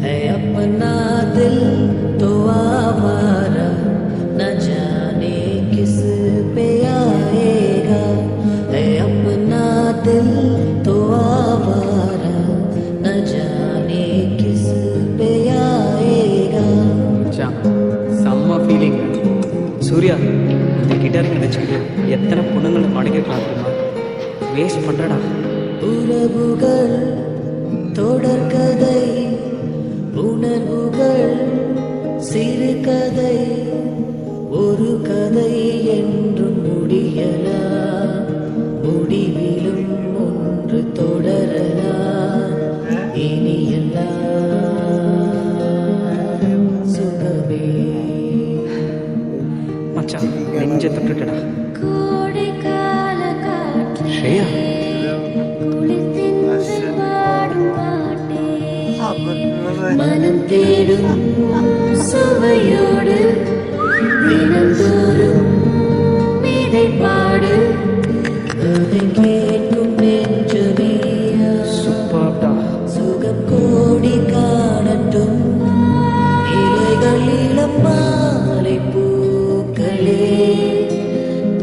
है अपना दिल तो आवारा न जाने किस पे आएगा है अपना दिल तो आवारा न जाने किस पे आएगा மச்சான் செம்ம ஃபீலிங். சூர்யா, இந்த கிட்டாருக்கு வச்சுக்கிட்டு எத்தனை பொண்ணுங்களை மடக்கிருக்கலாம் தெரியுமா? வேஸ்ட் பண்ணுறடா. உறவுகள் தொடர்கதை உணர்வுகள் சிறுகதை ஒரு கதை என்றும் முடியலாம் முடிவிலும் ஒன்று தொடரலாம் இனியெல்லாம் சுகமே. மச்சான் நெஞ்ச தொட்டுட்டடா. கோடைக்கால காற்று ஸ்ரேயா, குளிர்ந்தென்று பாடும் பாட்டே மனம் தேடும் சுவையோடு தினந்தோறும் மிதைப்பாடு அதை கேட்கும் நெஞ்சமேயா சூப்பர்டா. சுகம் கோடி காணட்டும் இலைகளிலும் மாலை பூக்களே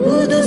புது